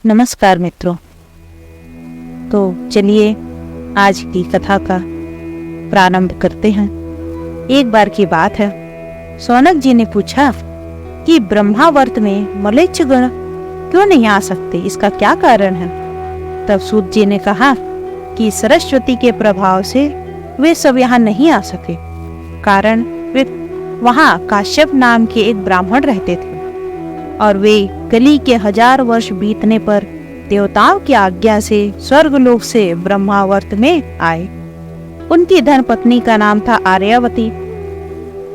नमस्कार मित्रों। तो चलिए आज की कथा का प्रारंभ करते हैं। एक बार की बात है, शौनक जी ने पूछा कि ब्रह्मावर्त में मलेच्छ गण क्यों नहीं आ सकते, इसका क्या कारण है। तब सूत जी ने कहा कि सरस्वती के प्रभाव से वे सब यहाँ नहीं आ सके। कारण वे वहाँ काश्यप नाम के एक ब्राह्मण रहते थे और वे कली के 1000 वर्ष बीतने पर देवताओं की आज्ञा से स्वर्गलोक से ब्रह्मावर्त में आए। उनकी धर्मपत्नी का नाम था आर्यावती।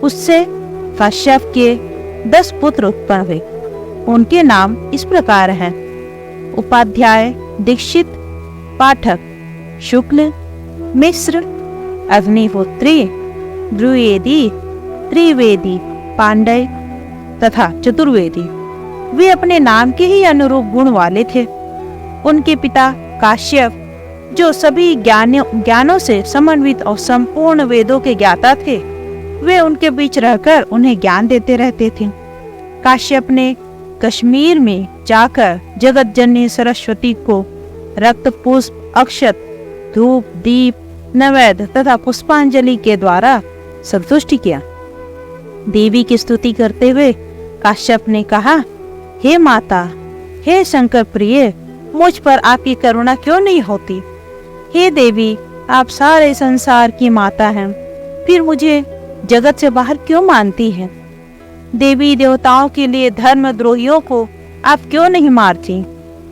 उससे काश्यप के 10 पुत्र उत्पन्न हुए। उनके नाम इस प्रकार हैं: उपाध्याय, दीक्षित, पाठक, शुक्ल, मिश्र, अग्निहोत्री, द्विवेदी, त्रिवेदी, पांडय तथा चतुर्वेदी। वे अपने नाम के ही अनुरूप गुण वाले थे। उनके पिता काश्यप, जो सभी ज्ञानों से समन्वित और संपूर्ण वेदों के ज्ञाता थे, वे उनके बीच रहकर उन्हें ज्ञान देते रहते थे। काश्यप ने कश्मीर में जाकर जगत जननी सरस्वती को रक्त, पुष्प, अक्षत, धूप, दीप, नैवेद्य तथा पुष्पांजलि के द्वारा संतुष्ट किया। देवी की स्तुति करते हुए काश्यप ने कहा, हे माता, हे शंकर प्रिय, मुझ पर आपकी करुणा क्यों नहीं होती। हे देवी, आप सारे संसार की माता हैं, फिर मुझे जगत से बाहर क्यों मानती हैं। देवी देवताओं के लिए धर्मद्रोहियों को आप क्यों नहीं मारती।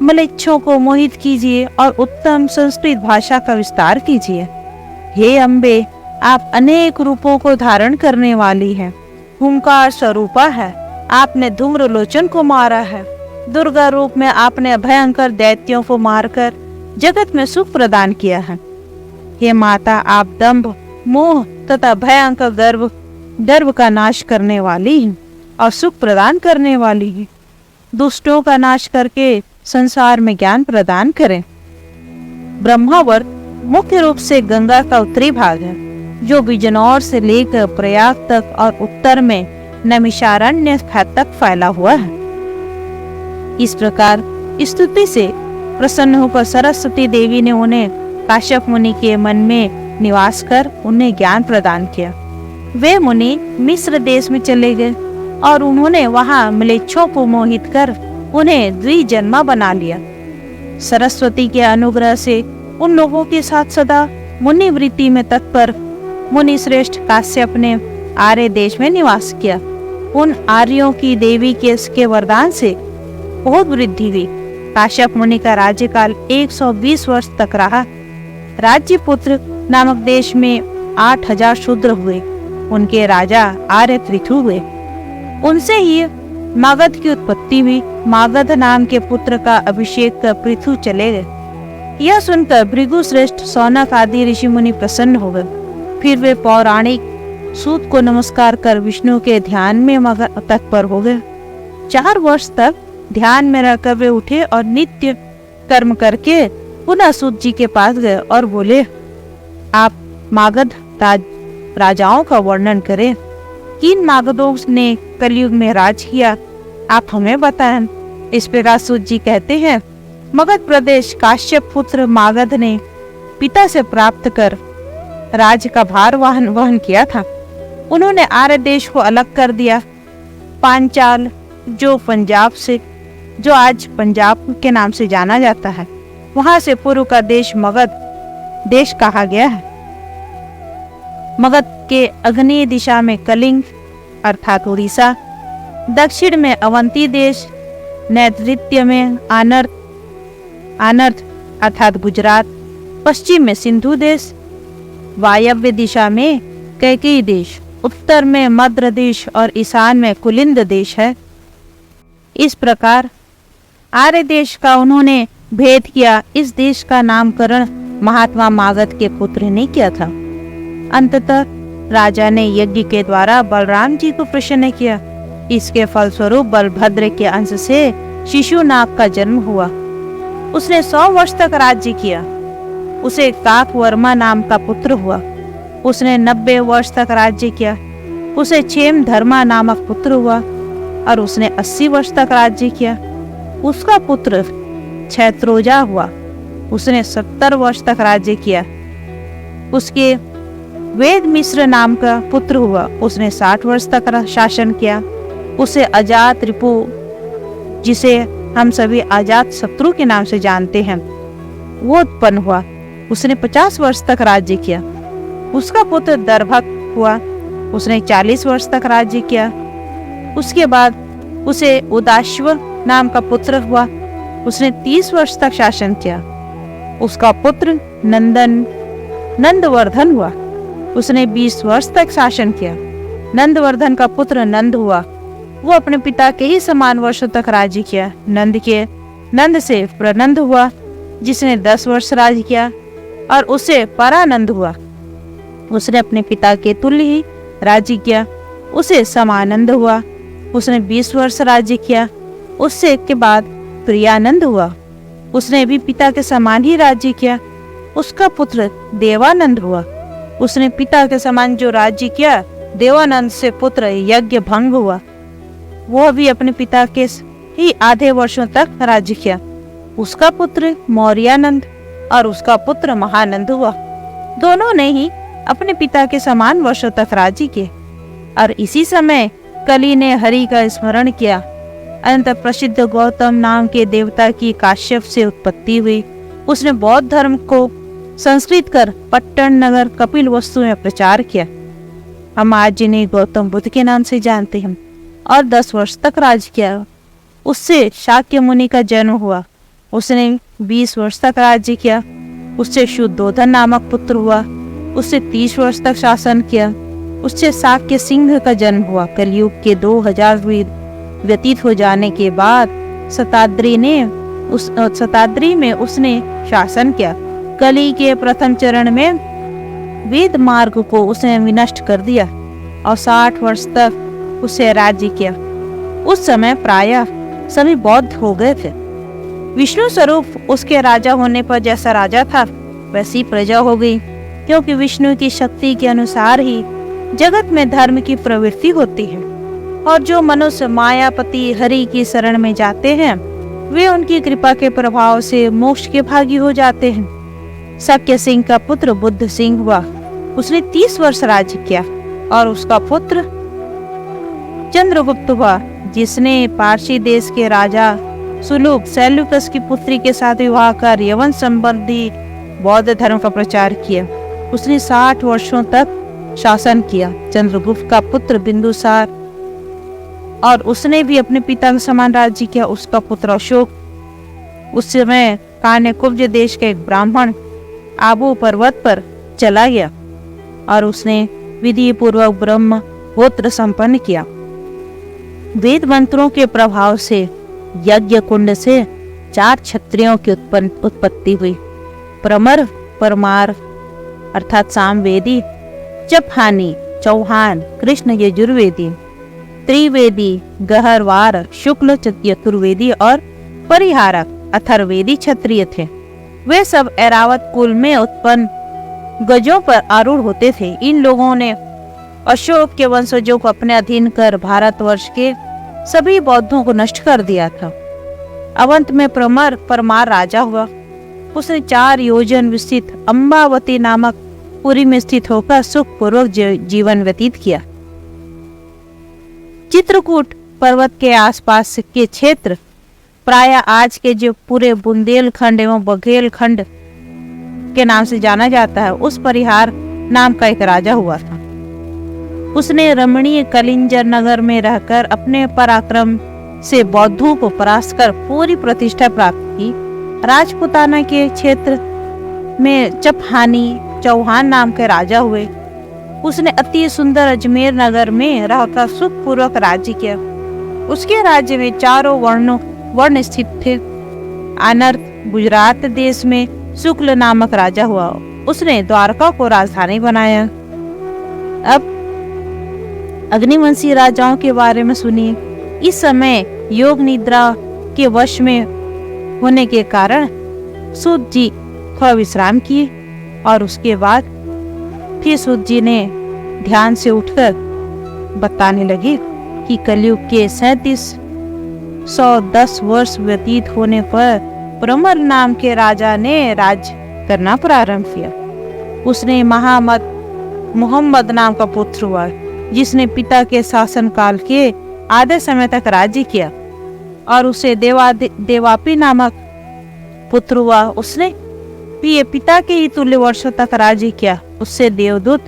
मलेच्छों को मोहित कीजिए और उत्तम संस्कृत भाषा का विस्तार कीजिए। हे अम्बे, आप अनेक रूपों को धारण करने वाली हैं। हुंकार स्वरूपा है, आपने धूम्रलोचन को मारा है। दुर्गा रूप में आपने भयंकर दैत्यों को मारकर जगत में सुख प्रदान किया है। हे माता, आप दंभ, मोह तथा भयंकर गर्व का नाश करने वाली हैं और सुख प्रदान करने वाली हैं। दुष्टों का नाश करके संसार में ज्ञान प्रदान करें। ब्रह्मावर्त मुख्य रूप से गंगा का उत्तरी भाग है, जो बिजनौर से लेकर प्रयाग तक और उत्तर में नैमिषारण्य तक फैला हुआ है। इस प्रकार स्तुति से प्रसन्न होकर सरस्वती देवी ने उन्हें काश्यप मुनि के मन में निवास कर उन्हें ज्ञान प्रदान किया। वे मुनि मिस्र देश में चले गए और उन्होंने वहां मलेच्छों को मोहित कर उन्हें द्विजन्मा बना लिया। सरस्वती के अनुग्रह से उन लोगों के साथ सदा मुनि वृत्ति में तत्पर मुनि श्रेष्ठ काश्यप ने आर्य देश में निवास किया। उन आर्यों की देवी के वरदान से बहुत वृद्धि हुई। काश्यप मुनि का राज्यकाल 120 वर्ष तक रहा। राज्यपुत्र नामक देश में 8000 शूद्र हुए। उनके राजा आर्य पृथु हुए। उनसे ही मागध की उत्पत्ति हुई। मागध नाम के पुत्र का अभिषेक कर पृथु चले गए। यह सुनकर भृगु श्रेष्ठ, शौनक आदि ऋषि मुनि प्रसन्न हो गए। फिर वे पौराणिक सूत को नमस्कार कर विष्णु के ध्यान में मगन तत्पर हो गए। 4 वर्ष तक ध्यान में रहकर वे उठे और नित्य कर्म करके पुनः सूत जी के पास गए और बोले, आप मागध राजाओं का वर्णन करें। किन मागधों ने कलयुग में राज किया, आप हमें बताएं। इस प्रकार सूत जी कहते हैं, मगध प्रदेश काश्यप पुत्र मागध ने पिता से प्राप्त कर राज्य का भार वहन किया था। उन्होंने आर्य देश को अलग कर दिया। पांचाल, जो आज पंजाब के नाम से जाना जाता है, वहां से पूर्व का देश मगध देश कहा गया है। मगध के अग्नेय दिशा में कलिंग अर्थात उड़ीसा, दक्षिण में अवंती देश, नैऋत्य में आनर्त अर्थात गुजरात, पश्चिम में सिंधु देश, वायव्य दिशा में कैकेयी देश, उत्तर में मद्र देश और ईशान में कुलिंद देश है। इस प्रकार आर्य देश का उन्होंने भेद किया। इस देश का नामकरण महात्मा मागध के पुत्र ने किया था। अंततः राजा ने यज्ञ के द्वारा बलराम जी को प्रसन्न किया। इसके फलस्वरूप बलभद्र के अंश से शिशुनाग का जन्म हुआ। उसने 100 वर्ष तक राज्य किया। उसे काकवर्मा नाम का पुत्र हुआ। उसने 90 वर्ष तक राज्य किया। उसे क्षेम धर्मा नामक पुत्र हुआ और उसने 80 वर्ष तक राज्य किया। उसका पुत्र क्षैत्रोजा हुआ। उसने 70 वर्ष तक राज्य किया। उसके वेद मिश्र नाम का पुत्र हुआ। उसने 60 वर्ष तक शासन किया। उसे अजात रिपु, जिसे हम सभी अजात शत्रु के नाम से जानते हैं, वो उत्पन्न हुआ। उसने 50 वर्ष तक राज्य किया। उसका पुत्र दर्भक हुआ। उसने 40 वर्ष तक राज्य किया। उसके बाद उसे उदाश्व नाम का पुत्र हुआ। उसने 30 वर्ष तक शासन किया। उसका पुत्र नंदवर्धन हुआ। उसने 20 वर्ष तक शासन किया। नंदवर्धन का पुत्र नंद हुआ। वो अपने पिता के ही समान वर्षों तक राज्य किया। नंद से प्रनंद हुआ, जिसने 10 वर्ष राज्य किया, और उसे परानंद हुआ। उसने अपने पिता के तुल्य ही राज्य किया। उसे समानंद हुआ। उसने 20 वर्ष राज्य किया। उससे के बाद प्रियानंद हुआ। उसने भी पिता के समान ही राज्य किया। उसका पुत्र देवानंद हुआ। उसने पिता के समान जो राज्य किया, देवानंद से पुत्र यज्ञ भंग हुआ। वह भी अपने पिता के ही आधे वर्षों तक राज्य किया। उसका पुत्र मौर्यानंद और उसका पुत्र महानंद हुआ। दोनों ने ही अपने पिता के समान वर्षों तक राज्य किए। और इसी समय कली ने हरि का स्मरण किया। अनंत प्रसिद्ध गौतम नाम के देवता की काश्यप से उत्पत्ति हुई। उसने बौद्ध धर्म को संस्कृत कर पट्टन नगर कपिल वस्तु में प्रचार किया। हम आज जिन्हें गौतम बुद्ध के नाम से जानते हैं, और 10 वर्ष तक राज किया। उससे शाक्य मुनि का जन्म हुआ। उसने 20 वर्ष तक राज्य किया। उससे शुद्धोधन नामक पुत्र हुआ। उससे 30 वर्ष तक शासन किया। उससे शाक्य सिंह का जन्म हुआ। कलयुग के 2000 व्यतीत हो जाने के बाद शताद्री में उसने शासन किया। कली के प्रथम चरण में वेद मार्ग को उसने विनष्ट कर दिया और 60 वर्ष तक उसे राज्य किया। उस समय प्रायः सभी बौद्ध हो गए थे। विष्णु स्वरूप उसके राजा होने पर जैसा राजा था वैसी प्रजा हो गई, क्योंकि विष्णु की शक्ति के अनुसार ही जगत में धर्म की प्रवृत्ति होती है। और जो मनुष्य मायापति हरि की शरण में जाते हैं, वे उनकी कृपा के प्रभाव से मोक्ष के भागी हो जाते हैं। शक्य सिंह का पुत्र बुद्ध सिंह हुआ। उसने 30 वर्ष राज्य किया। और उसका पुत्र चंद्रगुप्त हुआ, जिसने पारसी देश के राजा सुलूक सेल्यूकस की पुत्री के साथ विवाह कर यवन संबंधी बौद्ध धर्म का प्रचार किया। उसने 60 वर्षों तक शासन किया। चंद्रगुप्त का पुत्र बिंदुसार, और उसने भी अपने पिता के समान राज्य किया। उसका पुत्र अशोक उस समय कान्यकुब्ज देश के एक ब्राह्मण आबू पर्वत पर चला गया, और उसने विधि पूर्वक ब्रह्म होत्र संपन्न किया। वेद मंत्रों के प्रभाव से यज्ञ कुंड से 4 क्षत्रियों की उत्पत्ति हुई। प्रमर, परमार अर्थात सामवेदी, चपहानी, चौहान, कृष्ण यजुर्वेदी, त्रिवेदी, गहरवार, शुक्ल चतुर्वेदी और परिहारक अथर्वेदी क्षत्रिय थे। वे सब ऐरावत कुल में उत्पन्न गजों पर आरूढ़ होते थे। इन लोगों ने अशोक के वंशजों को अपने अधीन कर भारतवर्ष के सभी बौद्धों को नष्ट कर दिया था। अवंत में परमार राजा हुआ। उसने 4 योजन विस्तृत अम्बावती नामक पुरी में स्थित होकर सुखपूर्वक जीवन व्यतीत किया। चित्रकूट पर्वत के आसपास के क्षेत्र प्राय आज के जो पूरे बुंदेलखंड एवं बघेलखंड के नाम से जाना जाता है, उस परिहार नाम का एक राजा हुआ था। उसने रमणीय कलिंजर नगर में रहकर अपने पराक्रम से बौद्धों को परास्त कर पूरी प्रतिष्ठा प्राप्त की। राजपुताना के क्षेत्र में चपहानी चौहान नाम के राजा हुए। उसने अति सुंदर अजमेर नगर में रहकर सुखपूर्वक राज्य किया। उसके राज्य में 4 वर्ण स्थित थे। अनर्थ गुजरात देश में शुक्ल नामक राजा हुआ। उसने द्वारका को राजधानी बनाया। अब अग्निवंशी राजाओं के बारे में सुनिए। इस समय योग निद्रा के वश में होने के कारण सूत जी थोड़ा विश्राम किए, और उसके बाद फिर सूत जी ने ध्यान से उठकर बताने लगे कि कलयुग के 3710 वर्ष व्यतीत होने पर प्रमर नाम के राजा ने राज करना प्रारंभ किया। उसने महामद मोहम्मद नाम का पुत्र हुआ, जिसने पिता के शासनकाल के आधे समय तक राज्य किया, और उसे देवापी नामक पुत्र हुआ। उसने भी पिता के ही तुल्य वर्षों तक राज्य किया। उससे देवदूत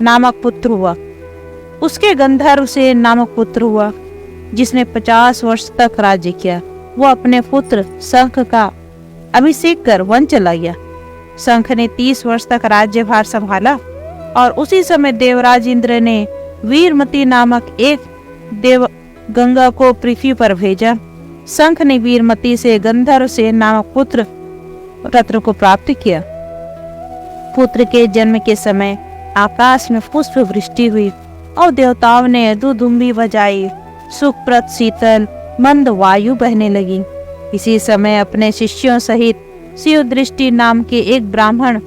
नामक पुत्र हुआ। उसके गंधर्व से नामक पुत्र हुआ, जिसने 50 वर्ष तक राज्य किया। वो अपने पुत्र शंख का अभिषेक कर वन चला गया। शंख ने 30 वर्ष तक राज्यभार संभाला, और उसी समय देवराज इंद्र ने वीरमती नामक एक देव गंगा को पृथ्वी पर भेजा। शंख ने वीरमती से गंधर्व से नामक पुत्र रत्न को प्राप्त किया। पुत्र के जन्म के समय आकाश में पुष्प वृष्टि हुई, और देवताओं ने दुदुम्बी बजाई। सुखप्रद शीतल मंद वायु बहने लगी। इसी समय अपने शिष्यों सहित शिव दृष्टि नाम के एक ब्राह्मण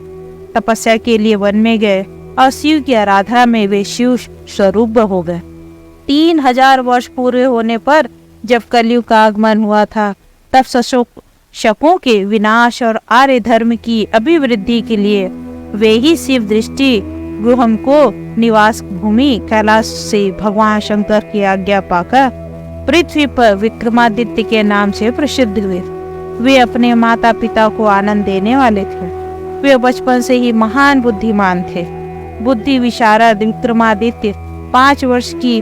तपस्या के लिए वन में गए, और शिव की आराधना में वे शिव स्वरूप हो गए। 3000 वर्ष पूरे होने पर जब कलयुग का आगमन हुआ था, तब शकों के विनाश और आर्य धर्म की अभिवृद्धि के लिए वे ही शिव दृष्टि गृहम को निवास भूमि कैलाश से भगवान शंकर की आज्ञा पाकर पृथ्वी पर विक्रमादित्य के नाम से प्रसिद्ध हुए। वे अपने माता पिता को आनंद देने वाले थे। वे बचपन से ही महान बुद्धिमान थे। बुद्धि विशारद विक्रमादित्य 5 वर्ष की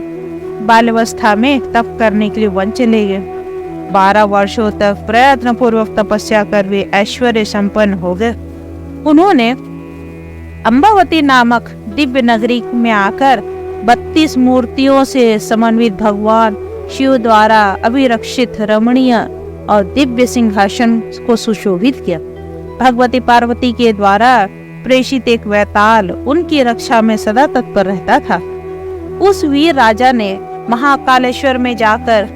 बाल्यावस्था में तप करने के लिए वन चले गए। 12 वर्षों तक प्रयत्न पूर्वक तपस्या कर वे ऐश्वर्य संपन्न हो गए। उन्होंने अम्बावती नामक दिव्य नगरी में आकर 32 मूर्तियों से समन्वित भगवान शिव द्वारा अभिरक्षित रमणीय और दिव्य सिंहासन को सुशोभित किया। भगवती पार्वती के द्वारा प्रेषित एक वैताल उनकी रक्षा में सदा तत्पर रहता था। उस वीर राजा ने महाकालेश्वर में जाकर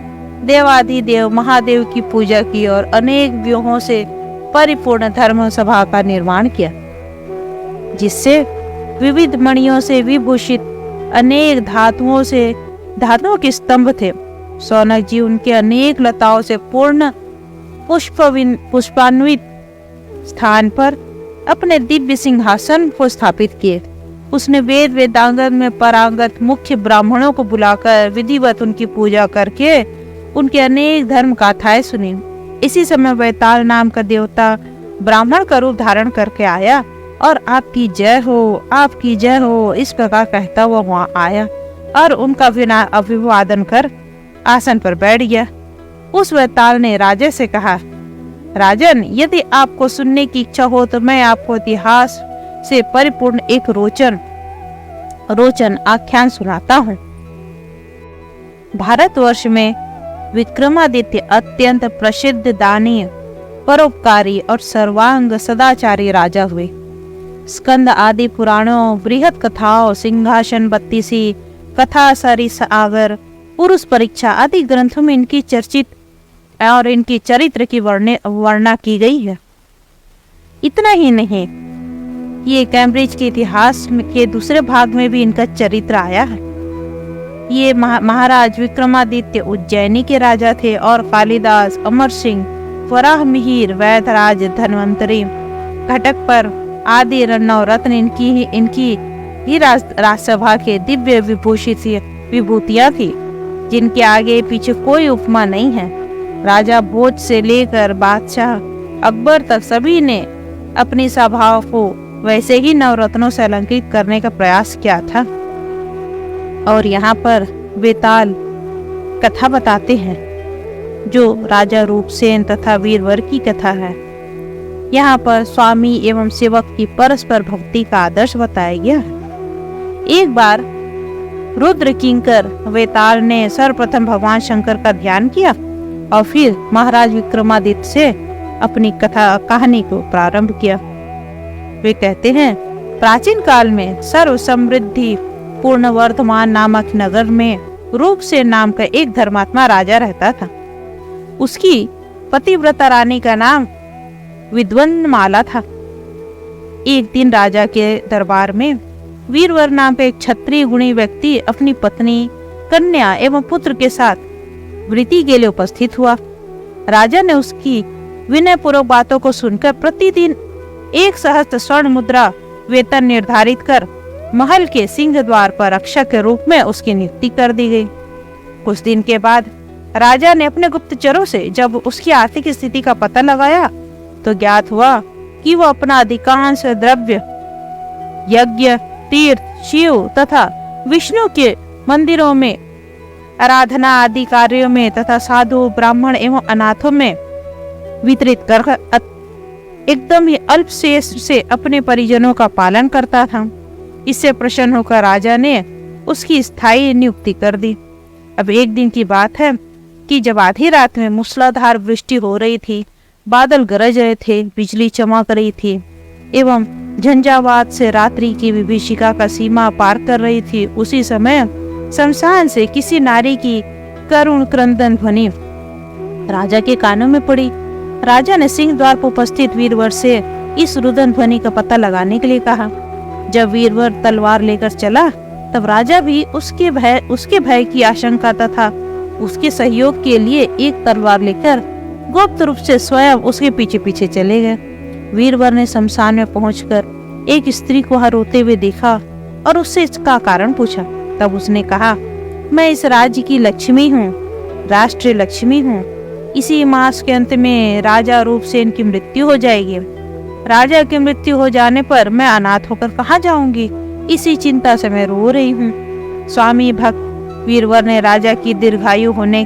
देवाधिदेव महादेव की पूजा की और अनेक व्यूहों से परिपूर्ण धर्म सभा का निर्माण किया, जिससे विविध मणियों से विभूषित अनेक धातुओं के स्तंभ थे। सौनक जी उनके अनेक लताओं से पूर्ण पुष्पान्वित स्थान पर अपने दिव्य सिंहासन को स्थापित किए। उसने वेद वेदांगन में पारंगत मुख्य ब्राह्मणों को बुलाकर विधिवत उनकी पूजा करके उनके अनेक धर्म गाथाएं सुनी। इसी समय वैताल नाम का देवता ब्राह्मण का रूप धारण करके आया और आपकी जय हो, आपकी जय हो इस प्रकार कहता हुआ वहां आया और उनका अभिवादन कर आसन पर बैठ गया। उस वैताल ने राजा से कहा, राजन, यदि आपको सुनने की इच्छा हो तो मैं आपको इतिहास से परिपूर्ण एक रोचन आख्यान सुनाता हूँ। भारतवर्ष में विक्रमादित्य अत्यंत प्रसिद्ध दानी, परोपकारी और सर्वांग सदाचारी राजा हुए। स्कंद आदि पुराणों, बृहद कथाओं, सिंहासन बत्तीसी, कथा सरिसागर, पुरुष परीक्षा आदि ग्रंथों में इनकी चर्चित और इनकी चरित्र की वर्णना की गई है। इतना ही नहीं, ये कैम्ब्रिज के इतिहास के दूसरे भाग में भी इनका चरित्र आया है। ये महाराज विक्रमादित्य उज्जैनी के राजा थे और कालिदास, अमर सिंह, वराह मिहिर, वैधराज, धन्वंतरी, घटक पर आदि नवरत्न इनकी ही राजसभा के दिव्य विभूतियां थी, जिनके आगे पीछे कोई उपमा नहीं है। राजा भोज से लेकर बादशाह अकबर तक सभी ने अपनी सभाओं को वैसे ही नवरत्नों से अलंकृत करने का प्रयास किया था। और यहाँ पर वेताल कथा बताते हैं, जो राजा रूपसेन तथा वीरवर की कथा है। यहाँ पर स्वामी एवं सेवक की परस्पर भक्ति का आदर्श बताया गया है। एक बार रुद्र किंकर वेताल ने सर्वप्रथम भगवान शंकर का ध्यान किया और फिर महाराज विक्रमादित्य से अपनी कहानी को प्रारंभ किया। वे कहते हैं, प्राचीन काल में सर्व समृद्धि पूर्ण वर्धमान नामक नगर में रूपसेन नाम का एक धर्मात्मा राजा रहता था। उसकी पतिव्रता रानी का नाम विद्वन्माला था। एक दिन राजा के दरबार में वीरवर नाम का एक क्षत्रिय गुणी व्यक्ति अपनी पत्नी, कन्या एवं पुत्र के साथ वृत्ति के लिए उपस्थित हुआ। राजा ने उसकी विनय पूर्वक बातों को सुनकर प्रतिदिन 1 सहस्त्र स्वर्ण मुद्रा वेतन निर्धारित कर महल के सिंह द्वार पर रक्षक के रूप में उसकी नियुक्ति कर दी गई। कुछ दिन के बाद राजा ने अपने गुप्तचरों से जब उसकी आर्थिक स्थिति का पता लगाया तो ज्ञात हुआ कि वह अपना अधिकांश द्रव्य यज्ञ, तीर्थ, शिव तथा विष्णु के मंदिरों में, आराधना आदि कार्यों में तथा साधु, ब्राह्मण एवं अनाथों में वितरित कर एकदम ही अल्प शेष से अपने परिजनों का पालन करता था। इससे प्रसन्न होकर राजा ने उसकी स्थायी नियुक्ति कर दी। अब एक दिन की बात है कि जब आधी रात में मूसलाधार वृष्टि हो रही थी, बादल गरज रहे थे, बिजली चमक रही थी एवं झंझावात से रात्रि की विभीषिका का सीमा पार कर रही थी, उसी समय शमशान से किसी नारी की करुण क्रंदन ध्वनि राजा के कानों में पड़ी। राजा ने सिंह द्वार पर उपस्थित वीरवर से इस रुदन ध्वनि का पता लगाने के लिए कहा। जब वीरवर तलवार लेकर चला तब राजा भी उसके भय की आशंका तथा उसके सहयोग के लिए एक तलवार लेकर गुप्त रूप से स्वयं उसके पीछे पीछे चले गए। वीरवर ने शमशान में पहुंचकर एक स्त्री को वहां रोते हुए देखा और उससे इसका कारण पूछा। तब उसने कहा, मैं इस राज्य की लक्ष्मी हूँ, राष्ट्रीय लक्ष्मी हूँ। इसी मास के अंत में राजा रूपसेन की मृत्यु हो जाएगी। राजा की मृत्यु हो जाने पर मैं अनाथ होकर कहाँ जाऊंगी, इसी चिंता से मैं रो रही हूँ। स्वामी भक्त वीरवर ने राजा की दीर्घायु होने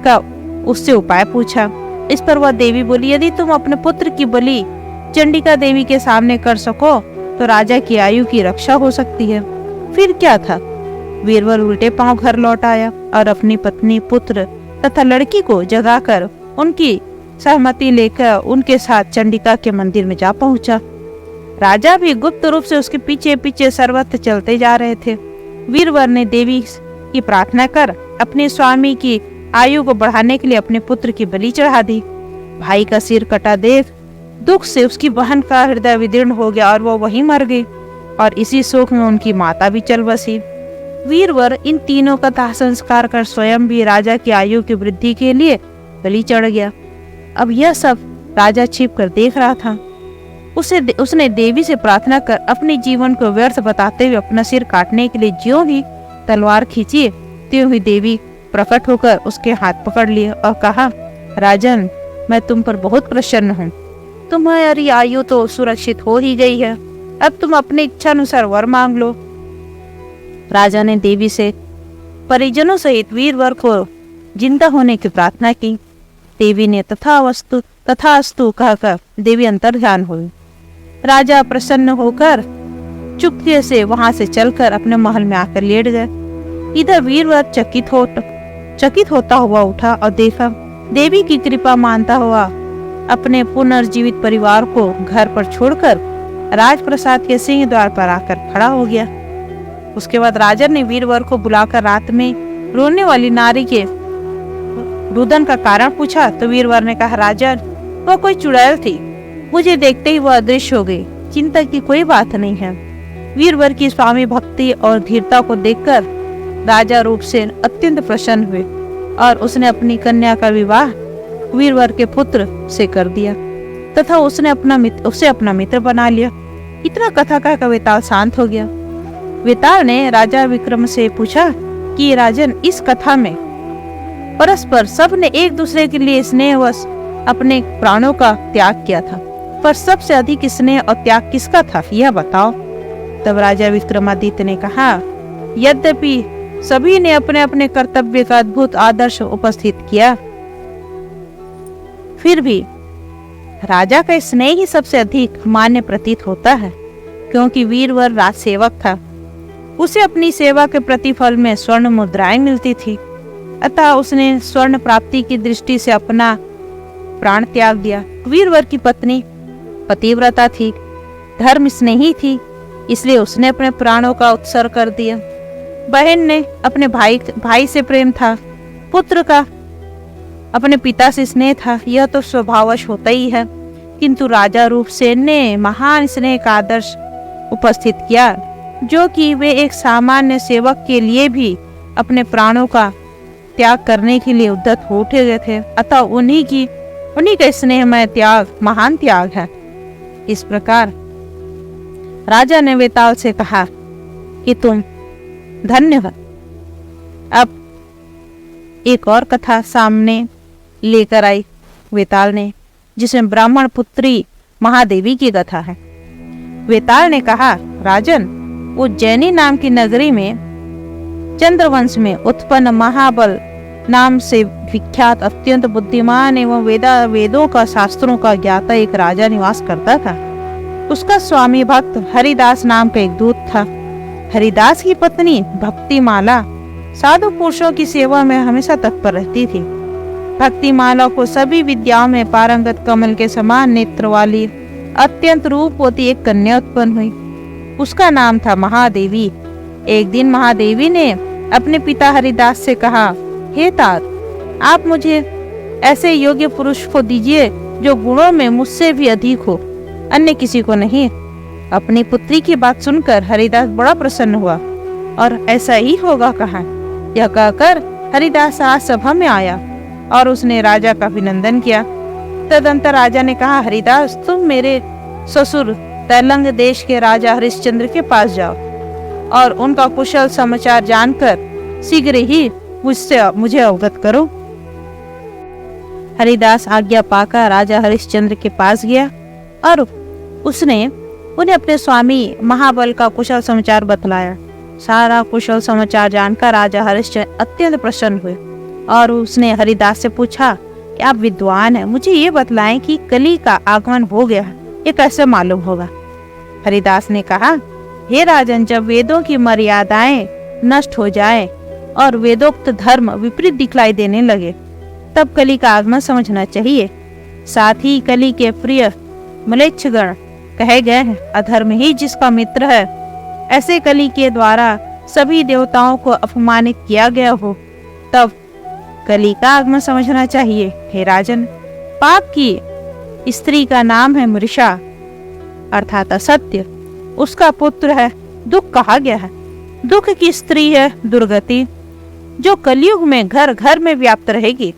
का उससे उपाय पूछा। इस पर वह देवी बोली, यदि तुम अपने पुत्र की बलि चंडिका देवी के सामने कर सको तो राजा की आयु की रक्षा हो सकती है। फिर क्या था, वीरवर उल्टे पांव घर लौट आया और अपनी पत्नी, पुत्र तथा लड़की को जगाकर उनकी सहमति लेकर उनके साथ चंडिका के मंदिर में जा पहुंचा। राजा भी गुप्त रूप से उसके पीछे पीछे सर्वत्र चलते जा रहे थे। वीरवर ने देवी की प्रार्थना कर अपने स्वामी की आयु को बढ़ाने के लिए अपने पुत्र की बलि चढ़ा दी। भाई का सिर कटा देख दुख से उसकी बहन का हृदय विदीर्ण हो गया और वो वहीं मर गई और इसी शोक में उनकी माता भी चल बसी। वीरवर इन तीनों का दाह संस्कार कर स्वयं भी राजा की आयु की वृद्धि के लिए बलि चढ़ गया। अब यह सब राजा छिप कर देख रहा था। उसने देवी से प्रार्थना कर अपने जीवन को व्यर्थ बताते हुए अपना सिर काटने के लिए ज्यों ही तलवार खींची त्यों ही देवी प्रकट होकर उसके हाथ पकड़ लिए और कहा, राजन, मैं तुम पर बहुत प्रसन्न हूँ। तुम्हारी आयु तो सुरक्षित हो ही गई है, अब तुम अपनी इच्छा अनुसार वर मांग लो। राजा ने देवी से परिजनों सहित वीरवर को जिंदा होने की प्रार्थना की। देवी ने तथास्तु कहकर देवी अंतर्ध्यान हुई। राजा प्रसन्न होकर चुपके से वहां से चलकर अपने महल में आकर लेट गए। इधर वीरवर चकित होता हुआ उठा और देखा देवी की कृपा मानता हुआ अपने पुनर्जीवित परिवार को घर पर छोड़कर राजप्रसाद के सिंह द्वार पर आकर खड़ा हो गया। उसके बाद राजा ने वीरवर को बुलाकर रात में रोने वाली नारी के रुदन का कारण पूछा तो वीरवर ने कहा, राजन, वह कोई चुड़ैल थी, मुझे देखते ही वह अदृश्य हो गई, चिंता की कोई बात नहीं है। वीरवर की स्वामी भक्ति और धीरता को देखकर राजा रूपसेन अत्यंत प्रसन्न हुए और उसने अपनी कन्या का विवाह वीरवर के पुत्र से कर दिया तथा उसे अपना मित्र बना लिया। इतना कथा का वेताल शांत हो गया। वेताल ने राजा विक्रम से पूछा कि राजन, इस कथा में परस्पर सब ने एक दूसरे के लिए स्नेहवश अपने प्राणों का त्याग किया था, पर सबसे अधिक स्नेह और त्याग किसका था, यह बताओ। तब राजा विक्रमादित्य ने कहा, यद्यपि सभी ने अपने अपने कर्तव्य का अद्भुत आदर्श उपस्थित किया, फिर भी राजा का स्नेह ही सबसे अधिक मान्य प्रतीत होता है, क्योंकि वीरवर राजसेवक था। उसे अपनी सेवा के प्रतिफल में स्वर्ण मुद्राएं मिलती थी, अतः उसने स्वर्ण प्राप्ति की दृष्टि से अपना प्राण त्याग दिया। वीरवर की पत्नी पतिव्रता थी, धर्म स्नेही थी, इसलिए उसने अपने प्राणों का उत्सर्ग कर दिया। बहन ने अपने भाई से प्रेम था, पुत्र का अपने पिता से स्नेह था, यह तो स्वभावश होता ही है, किंतु राजा रूपसेन ने महान स्नेह का आदर्श उपस्थित किया, जो कि वे एक सामान्य सेवक के लिए भी अपने प्राणों का त्याग करने के लिए उद्यत हो उठे गए थे। अतः उन्हीं का स्नेहमय त्याग महान त्याग है। इस प्रकार राजा ने वेताल से कहा कि तुम धन्य हो। अब एक और कथा सामने लेकर आई वेताल ने, जिसमें ब्राह्मण पुत्री महादेवी की कथा है। वेताल ने कहा, राजन, उज्जैनी नाम की नगरी में चंद्रवंश में उत्पन्न महाबल नाम से विख्यात अत्यंत बुद्धिमान एवं वेदों का शास्त्रों का ज्ञाता एक राजा निवास करता था। उसका स्वामी भक्त हरिदास नाम का एक दूत था। हरिदास की पत्नी भक्तिमाला साधु पुरुषों की सेवा में हमेशा तत्पर रहती थी। भक्तिमाला को सभी विद्याओं में पारंगत कमल के समान नेत्र वाली अत्यंत रूपवती एक कन्या उत्पन्न हुई। उसका नाम था महादेवी। एक दिन महादेवी ने अपने पिता हरिदास से कहा, हे तात, आप मुझे ऐसे योग्य पुरुष को दीजिए जो गुणों में मुझसे भी अधिक हो, अन्य किसी को नहीं। अपनी पुत्री की बात सुनकर हरिदास बड़ा प्रसन्न हुआ और ऐसा ही होगा कहा। यह कहकर हरिदास राजसभा में आया और उसने राजा का अभिनंदन किया। तदंतर राजा ने कहा, हरिदास, तुम मेरे ससुर तैलंग देश के राजा हरिश्चंद्र के पास जाओ और उनका कुशल समाचार जानकर शीघ्र ही मुझे अवगत करो। हरिदास आज्ञा पाकर राजा हरिश्चंद्र के पास गया और उसने उन्हें अपने स्वामी महाबल का कुशल समाचार बतलाया। सारा कुशल समाचार जानकर राजा हरिश्चंद्र अत्यंत प्रसन्न हुए और उसने हरिदास से पूछा कि आप विद्वान हैं, मुझे ये बतलाएं कि कली का आगमन हो गया है, ये कैसे मालूम होगा। हरिदास ने कहा, हे राजन, जब वेदों की मर्यादाएं नष्ट हो जाएं और वेदोक्त धर्म विपरीत दिखलाई देने लगे, तब कली का आगमन समझना चाहिए। साथ ही कली के प्रिय म्लेच्छगण कहे गए हैं, अधर्म ही जिसका मित्र है। ऐसे कली के द्वारा सभी देवताओं को अपमानित किया गया हो, तब कली का आगमन समझना चाहिए। हे राजन, पाप की स्त्री का नाम है मृषा अर्थात असत्य। उसका पुत्र है दुख कहा गया है। दुख की स्त्री है दुर्गति, जो कलयुग में घर घर में व्याप्त रहेगी।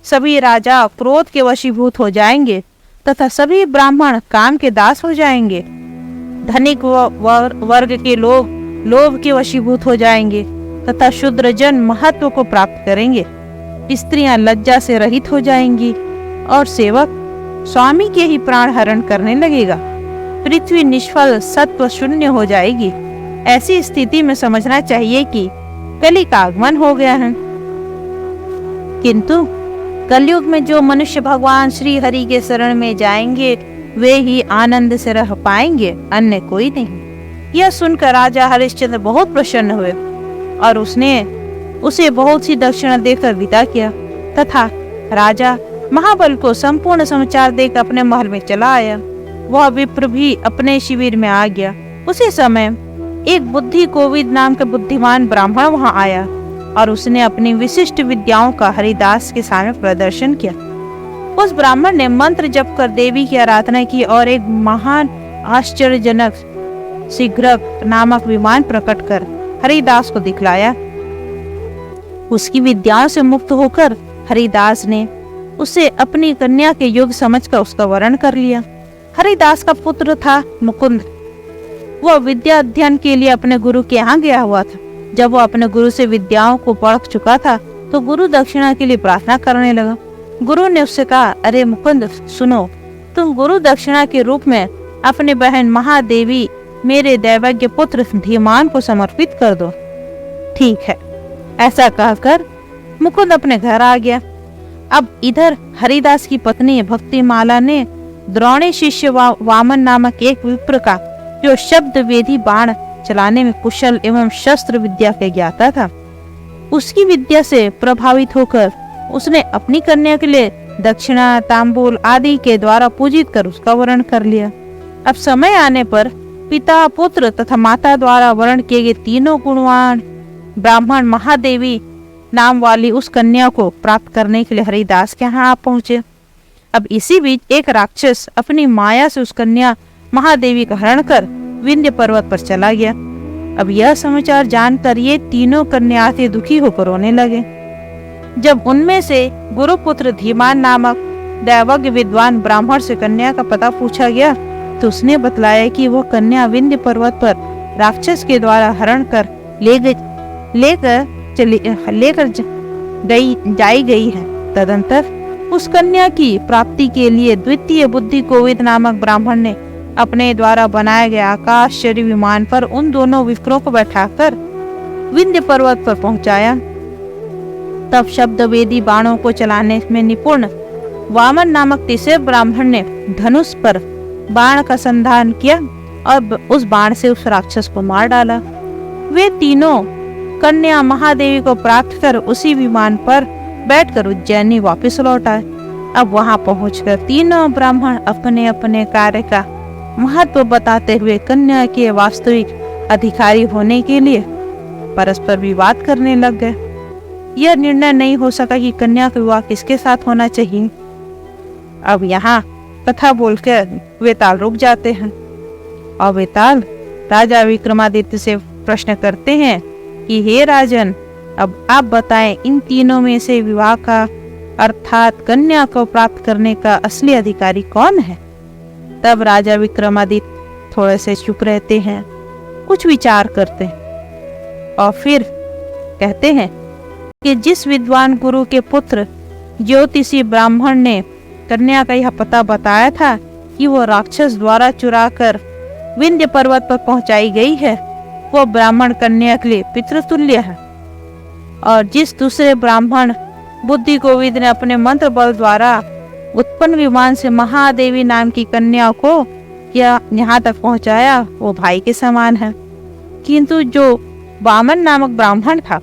सभी राजा क्रोध के वशीभूत हो जाएंगे तथा सभी ब्राह्मण काम के दास हो जाएंगे। धनिक वर्ग के लोग लोभ के वशीभूत हो जाएंगे तथा शूद्र जन महत्व को प्राप्त करेंगे। स्त्रियां लज्जा से रहित हो जाएंगी और सेवक स्वामी के ही प्राण हरण करने लगेगा। पृथ्वी निष्फल सत्व शून्य हो जाएगी। ऐसी स्थिति में समझना चाहिए कि कली का आगमन हो गया है। किंतु कलयुग में जो मनुष्य भगवान श्री हरि के शरण में जाएंगे वे ही आनंद से रह पाएंगे, अन्य कोई नहीं। यह सुनकर राजा हरिश्चंद्र बहुत प्रसन्न हुए और उसने उसे बहुत सी दक्षिणा देकर विदा किया तथा राजा महाबल को संपूर्ण समाचार देकर अपने महल में चला आया। वह विप्र भी अपने शिविर में आ गया। उसी समय एक बुद्धि कोविद नाम का बुद्धिमान ब्राह्मण वहां आया और उसने अपनी विशिष्ट विद्याओं का हरिदास के सामने प्रदर्शन किया। उस ब्राह्मण ने मंत्र जप कर देवी की आराधना की और एक महान आश्चर्यजनक शीघ्रक नामक विमान प्रकट कर हरिदास को दिखलाया। उसकी विद्याओं से मुक्त होकर हरिदास ने उसे अपनी कन्या के योग्य समझकर उसका वरण कर लिया। हरिदास का पुत्र था मुकुंद। वह विद्या अध्ययन के लिए अपने गुरु के यहाँ गया हुआ था। जब वह अपने गुरु से विद्याओं को पढ़ चुका था तो गुरु दक्षिणा के लिए प्रार्थना करने लगा। गुरु ने उससे कहा, अरे मुकुंद, सुनो, तुम गुरु दक्षिणा के रूप में अपनी बहन महादेवी मेरे दैवज्ञ पुत्र धीमान को समर्पित कर दो। ठीक है, ऐसा कहकर मुकुंद अपने घर आ गया। अब इधर हरिदास की पत्नी भक्तिमाला ने द्रोणी शिष्य वामन नामक एक विप्र का, जो शब्द वेदी बाण चलाने में कुशल एवं शस्त्र विद्या के ज्ञाता था, उसकी विद्या से प्रभावित होकर उसने अपनी कन्या के लिए दक्षिणा, तांबूल आदि के द्वारा पूजित कर उसका वरण कर लिया। अब समय आने पर पिता, पुत्र तथा माता द्वारा वरण किए गए तीनों गुणवान ब्राह्मण महादेवी नाम वाली उस कन्या को प्राप्त करने के लिए हरिदास के यहाँ पहुंचे। अब इसी बीच एक राक्षस अपनी माया से उस कन्या महादेवी का हरण कर विंध्य पर्वत पर चला गया। अब यह समाचार जानकर ये तीनों कन्याएं दुखी होकर रोने लगे। जब उनमें से गुरुपुत्र धीमान नामक दैवज्ञ विद्वान ब्राह्मण से कन्या का पता पूछा गया तो उसने बतलाया कि वह कन्या विंध्य पर्वत पर राक्षस के द्वारा हरण कर लेकर जाई गई है। तदंतर उस कन्या की प्राप्ति के लिए द्वितीय बुद्धि कोविद नामक ब्राह्मण ने अपने द्वारा बनाए गए आकाशचरी विमान पर उन दोनों विप्रों को बैठाकर विंध्य पर्वत पर पहुंचाया। तब शब्द वेदी बाणों को चलाने में निपुण वामन नामक तीसरे ब्राह्मण ने धनुष पर बाण का संधान किया और उस बाण से उस राक्षस को मार डाला। वे तीनों कन्या महादेवी को प्राप्त कर उसी विमान पर बैठकर उज्जैनी वापस लौट आए। अब वहां पहुंचकर तीनों ब्राह्मण अपने अपने कार्य का महत्व बताते हुए कन्या के वास्तविक अधिकारी होने के लिए परस्पर विवाद करने लग गए। यह निर्णय नहीं हो सका कि कन्या का विवाह किसके साथ होना चाहिए। अब यहाँ कथा बोलकर वेताल रुक जाते हैं और वेताल राजा विक्रमादित्य से प्रश्न करते हैं कि हे राजन, अब आप बताएं इन तीनों में से विवाह का अर्थात कन्या को प्राप्त करने का असली अधिकारी कौन है। तब राजा विक्रमादित्य थोड़े से चुप रहते हैं, कुछ विचार करते हैं और फिर कहते हैं कि जिस विद्वान गुरु के पुत्र ज्योतिषी ब्राह्मण ने कन्या का यह पता बताया था कि वो राक्षस द्वारा चुराकर विंध्य पर्वत पर पहुंचाई गई है, वो ब्राह्मण कन्या के लिए पितृतुल्य है। और जिस दूसरे ब्राह्मण बुद्धि कोविद ने अपने मंत्र बल द्वारा उत्पन्न विमान से महादेवी नाम की कन्या को यहाँ तक पहुंचाया, वो भाई के समान है। किंतु जो वामन नामक ब्राह्मण था,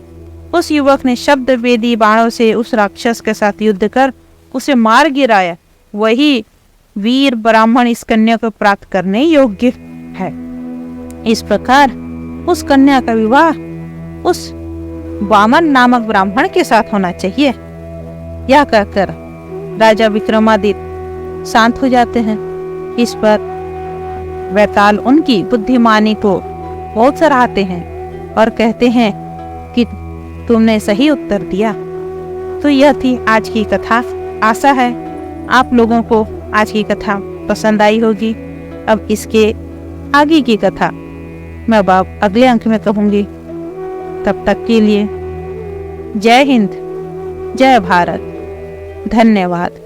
उस युवक ने शब्द वेदी बाणों से उस राक्षस के साथ युद्ध कर उसे मार गिराया, वही वीर ब्राह्मण इस कन्या को प्राप्त करने योग्य है। इस प्रकार उस कन्या का विवाह उस वामन नामक ब्राह्मण के साथ होना चाहिए। यह कहकर राजा विक्रमादित्य शांत हो जाते हैं। इस पर वैताल उनकी बुद्धिमानी को बहुत सराहते हैं और कहते हैं कि तुमने सही उत्तर दिया। तो यह थी आज की कथा। आशा है आप लोगों को आज की कथा पसंद आई होगी। अब इसके आगे की कथा मैं अब अगले अंक में कहूँगी। तब तक के लिए जय हिंद, जय भारत, धन्यवाद।